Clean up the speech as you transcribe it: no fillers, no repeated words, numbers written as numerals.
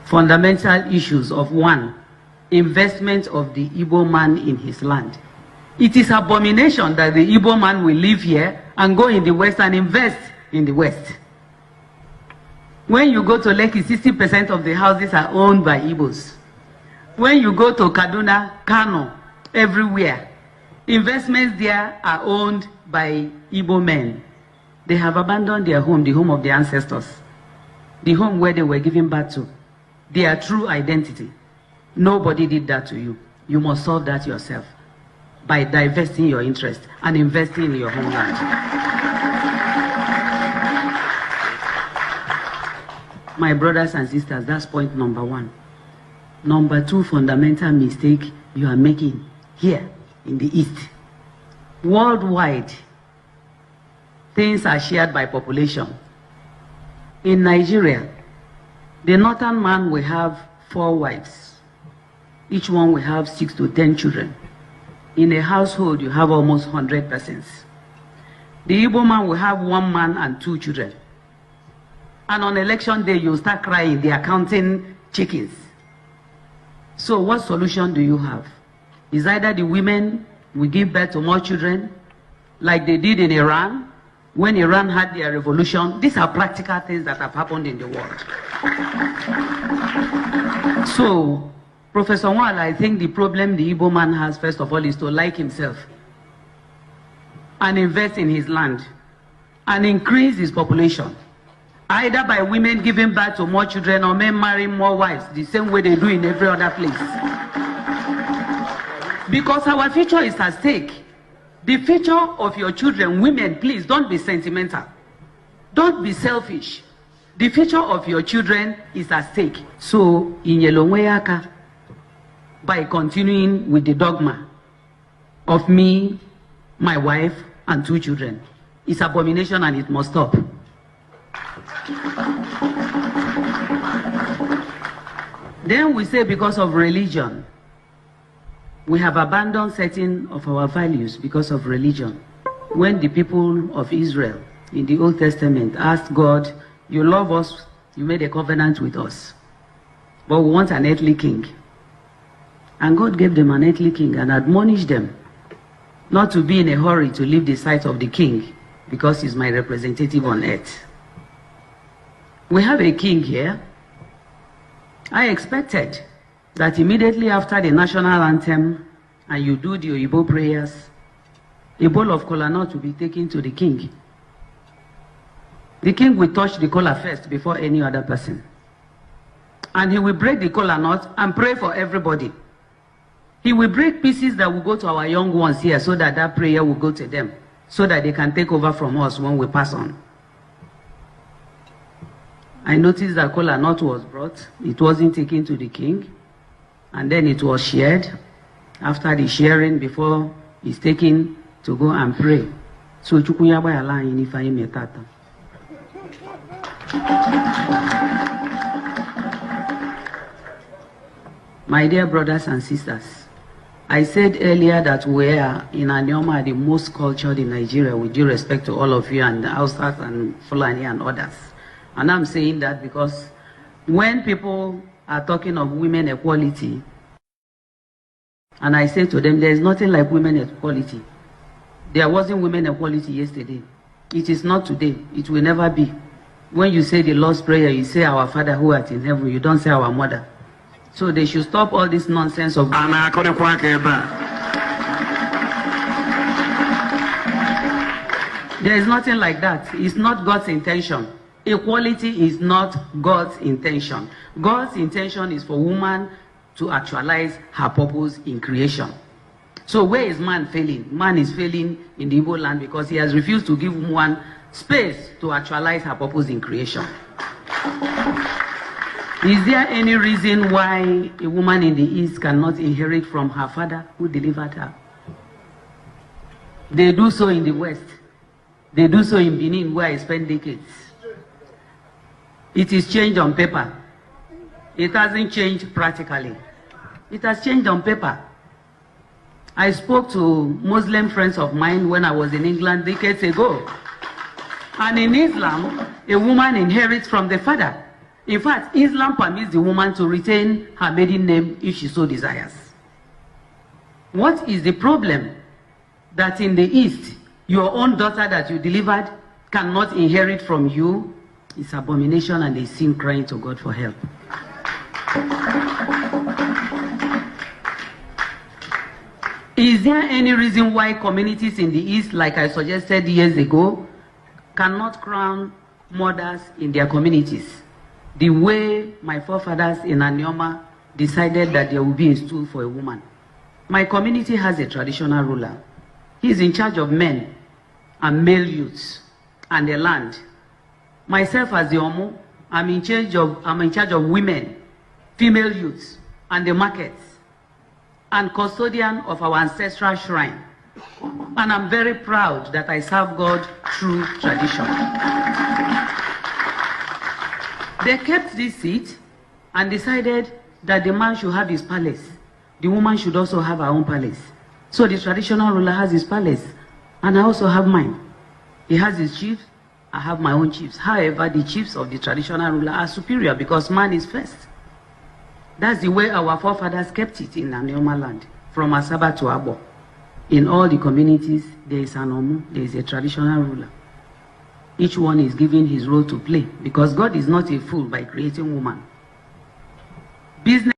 fundamental issues of one, investment of the Igbo man in his land. It is abomination that the Igbo man will live here and go in the West and invest in the West. When you go to Lekki, 60% of the houses are owned by Igbos. When you go to Kaduna, Kano, everywhere, investments there are owned by Igbo men. They have abandoned their home, the home of their ancestors, the home where they were given birth to, their true identity. Nobody did that to you. You must solve that yourself by divesting your interest and investing in your homeland. My brothers and sisters, that's point number one. Number two fundamental mistake you are making here in the East. Worldwide, things are shared by population. In Nigeria, the northern man will have 4 wives. Each one will have 6 to 10 children. In a household, you have almost 100 persons. The Igbo man will have 1 man and 2 children. And on election day, you start crying, they are counting chickens. So what solution do you have? Is either the women will give birth to more children, like they did in Iran, when Iran had their revolution. These are practical things that have happened in the world. So, Professor Nwala, I think the problem the Igbo man has, first of all, is to like himself and invest in his land and increase his population, either by women giving birth to more children or men marrying more wives, the same way they do in every other place. Because our future is at stake. The future of your children, women, please don't be sentimental. Don't be selfish. The future of your children is at stake. So, in Yelongweyaka, by continuing with the dogma of me, my wife, and 2 children, it's abomination and it must stop. Then we say because of religion. We have abandoned certain of our values because of religion. When the people of Israel in the Old Testament asked God, you love us, you made a covenant with us, but we want an earthly king. And God gave them an earthly king and admonished them not to be in a hurry to leave the sight of the king because he's my representative on earth. We have a king here. I expected that immediately after the national anthem and you do the Oyibo prayers, a bowl of kola nut will be taken to the king. The king will touch the kola first before any other person. And he will break the kola nut and pray for everybody. He will break pieces that will go to our young ones here so that that prayer will go to them, so that they can take over from us when we pass on. I noticed that kola nut was brought. It wasn't taken to the king. And then it was shared. After the sharing, before it's taken to go and pray. So Chukuyaba ala inifa metata. My dear brothers and sisters, I said earlier that we are in Anyoma the most cultured in Nigeria, with due respect to all of you and the Hausas and Fulani and others. And I'm saying that because when people are talking of women equality, and I say to them, there is nothing like women equality. There wasn't women equality yesterday. It is not today. It will never be. When you say the Lord's Prayer, you say our Father who art in heaven. You don't say our mother. So they should stop all this nonsense of... There is nothing like that. It's not God's intention. Equality is not God's intention. God's intention is for woman to actualize her purpose in creation. So where is man failing? Man is failing in the Igbo land because he has refused to give woman space to actualize her purpose in creation. Is there any reason why a woman in the East cannot inherit from her father who delivered her? They do so in the West. They do so in Benin, where I spent decades. It is changed on paper. It hasn't changed practically. It has changed on paper. I spoke to Muslim friends of mine when I was in England decades ago. And in Islam, a woman inherits from the father. In fact, Islam permits the woman to retain her maiden name if she so desires. What is the problem that in the East, your own daughter that you delivered cannot inherit from you? It's abomination and a sin crying to God for help. Is there any reason why communities in the East, like I suggested years ago, cannot crown mothers in their communities? The way my forefathers in Anioma decided that there will be a stool for a woman. My community has a traditional ruler. He is in charge of men and male youths and the land. Myself as the Omo, I'm in charge of women, female youths, and the markets, and custodian of our ancestral shrine. And I'm very proud that I serve God through tradition. They kept this seat and decided that the man should have his palace. The woman should also have her own palace. So the traditional ruler has his palace, and I also have mine. He has his chiefs, I have my own chiefs. However, the chiefs of the traditional ruler are superior because man is first. That's the way our forefathers kept it in Anioma land, from Asaba to Abo. In all the communities, there is an Omu, there is a traditional ruler. Each one is given his role to play because God is not a fool by creating woman. Business